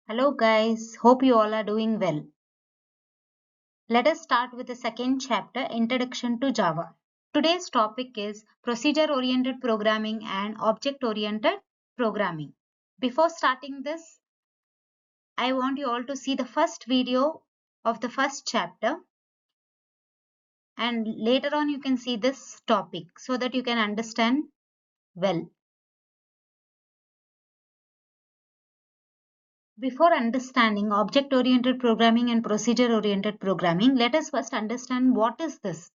Hello guys, hope you all are doing well. Let us start with the second chapter, Introduction to Java. Today's topic is Procedure-Oriented Programming and Object-Oriented Programming. Before starting this, I want you all to see the first video of the first chapter, and later on you can see this topic so that you can understand well. Before understanding object-oriented programming and procedure-oriented programming, let us first understand what is this.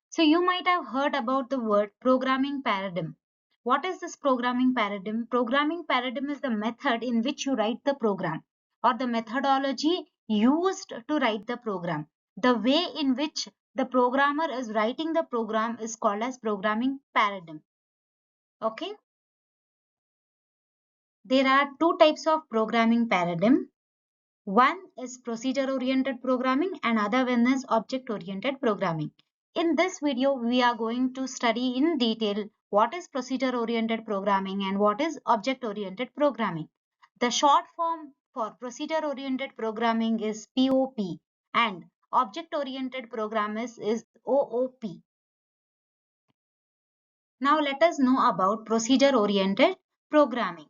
So you might have heard about the word programming paradigm. What is this programming paradigm? Programming paradigm is the method in which you write the program, or the methodology used to write the program. The way in which the programmer is writing the program is called as programming paradigm. Okay. There are two types of programming paradigm. One is procedure-oriented programming and other one is object-oriented programming. In this video, we are going to study in detail what is procedure-oriented programming and what is object-oriented programming. The short form for procedure-oriented programming is POP and object-oriented programming is OOP. Now let us know about procedure-oriented programming.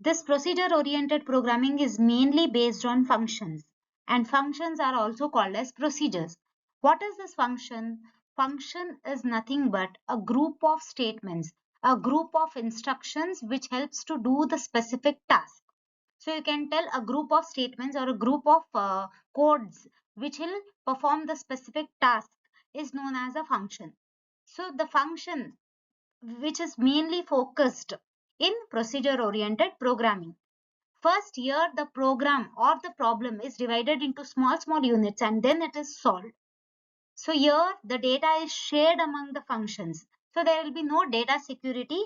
This procedure-oriented programming is mainly based on functions, and functions are also called as procedures. What is this function? Function is nothing but a group of statements, a group of instructions which helps to do the specific task. So you can tell a group of statements or a group of codes which will perform the specific task is known as a function. So the function which is mainly focused in procedure-oriented programming. First, here the program or the problem is divided into small units and then it is solved. So here the data is shared among the functions. So there will be no data security.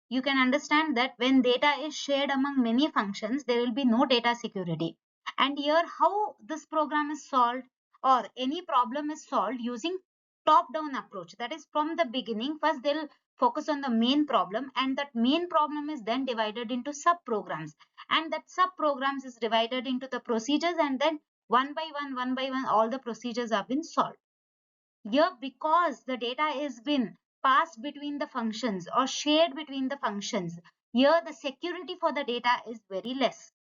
You can understand that when data is shared among many functions, there will be no data security. And here how this program is solved or any problem is solved using top-down approach. That is from the beginning, first they'll focus on the main problem and that main problem is then divided into sub-programs. And that sub-programs is divided into the procedures and then one by one, all the procedures have been solved. Here, because the data is been passed between the functions or shared between the functions, here the security for the data is very less.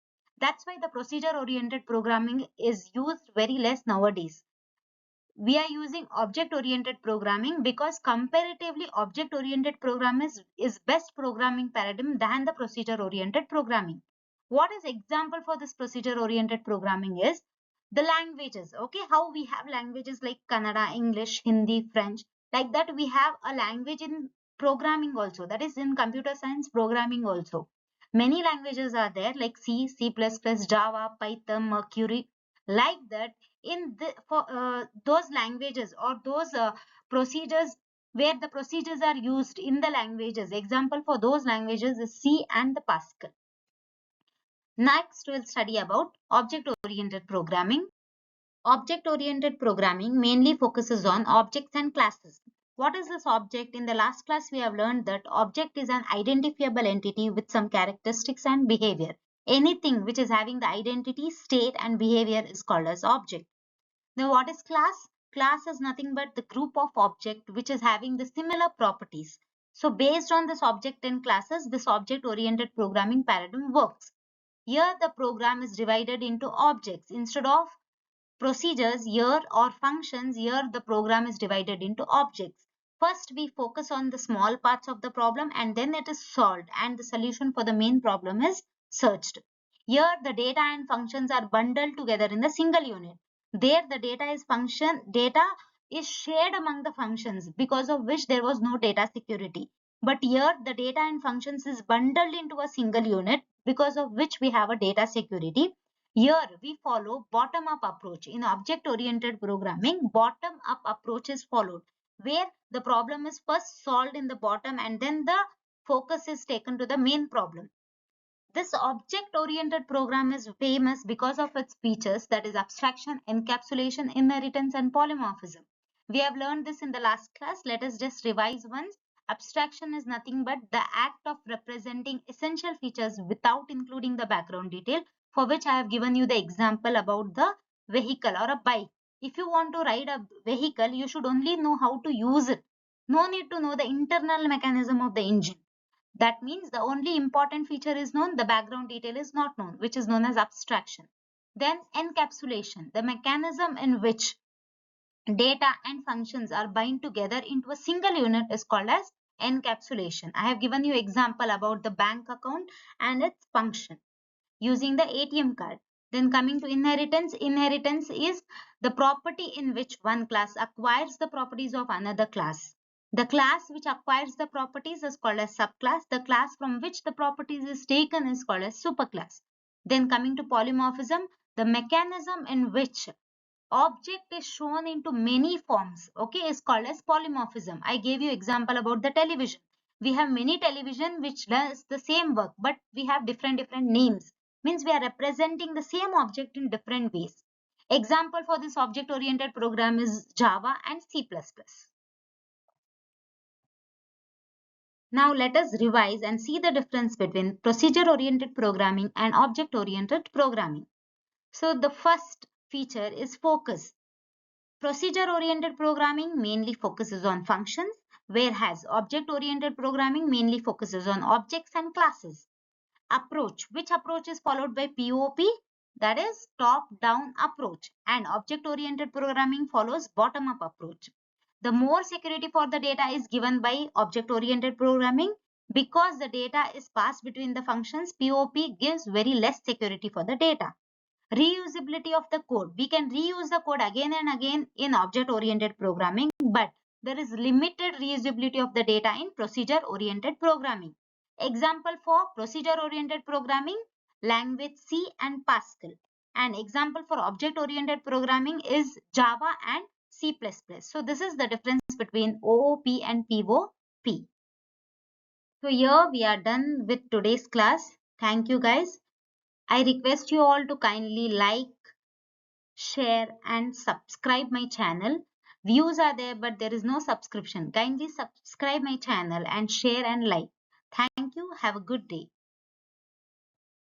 That's why the procedure oriented programming is used very less nowadays. We are using object oriented programming because comparatively object oriented programming is best programming paradigm than the procedure oriented programming. What is example for this procedure oriented programming is the languages. Okay, how we have languages like Kannada, English, Hindi, French. Like that we have a language in programming also, that is in computer science programming also. Many languages are there like C, C++, Java, Python, Mercury. Like that in for those languages or those procedures where the procedures are used in the languages. Example for those languages is C and the Pascal. Next, we'll study about object-oriented programming. Object-oriented programming mainly focuses on objects and classes. What is this object? In the last class, we have learned that object is an identifiable entity with some characteristics and behavior. Anything which is having the identity, state, and behavior is called as object. Now, what is class? Class is nothing but the group of object which is having the similar properties. So, based on this object and classes, this object-oriented programming paradigm works. Here, the program is divided into objects instead of procedures here or functions. Here the program is divided into objects. First we focus on the small parts of the problem and then it is solved and the solution for the main problem is searched. Here the data and functions are bundled together in the single unit. There the data is shared among the functions, because of which there was no data security. But here the data and functions is bundled into a single unit, because of which we have a data security. Here we follow bottom-up approach. In object-oriented programming, bottom-up approach is followed, where the problem is first solved in the bottom and then the focus is taken to the main problem. This object-oriented program is famous because of its features, that is abstraction, encapsulation, inheritance, and polymorphism. We have learned this in the last class. Let us just revise once. Abstraction is nothing but the act of representing essential features without including the background detail. for which I have given you the example about the vehicle or a bike. If you want to ride a vehicle, you should only know how to use it. No need to know the internal mechanism of the engine. That means the only important feature is known, the background detail is not known, which is known as abstraction. Then encapsulation, the mechanism in which data and functions are bind together into a single unit is called as encapsulation. I have given you example about the bank account and its function using the ATM card. Then coming to inheritance, inheritance is the property in which one class acquires the properties of another class. The class which acquires the properties is called as subclass. The class from which the properties is taken is called as superclass. Then coming to polymorphism, the mechanism in which object is shown into many forms, okay, is called as polymorphism. I gave you example about the television. We have many television which does the same work, but we have different names. Means we are representing the same object in different ways. Example for this object oriented program is Java and C++. Now let us revise and see the difference between procedure oriented programming and object oriented programming. So the first feature is focus. Procedure-oriented programming mainly focuses on functions, whereas object-oriented programming mainly focuses on objects and classes. Approach. Which approach is followed by POP? That is top-down approach. And object-oriented programming follows bottom-up approach. The more security for the data is given by object-oriented programming because the data is passed between the functions. POP gives very less security for the data. Reusability of the code. We can reuse the code again and again in object-oriented programming, but there is limited reusability of the data in procedure-oriented programming. Example for procedure-oriented programming, language C and Pascal. And example for object-oriented programming is Java and C++. So this is the difference between OOP and POP. So here we are done with today's class. Thank you guys. I request you all to kindly like, share and subscribe my channel. Views are there but there is no subscription. Kindly subscribe my channel and share and like. Thank you. Have a good day.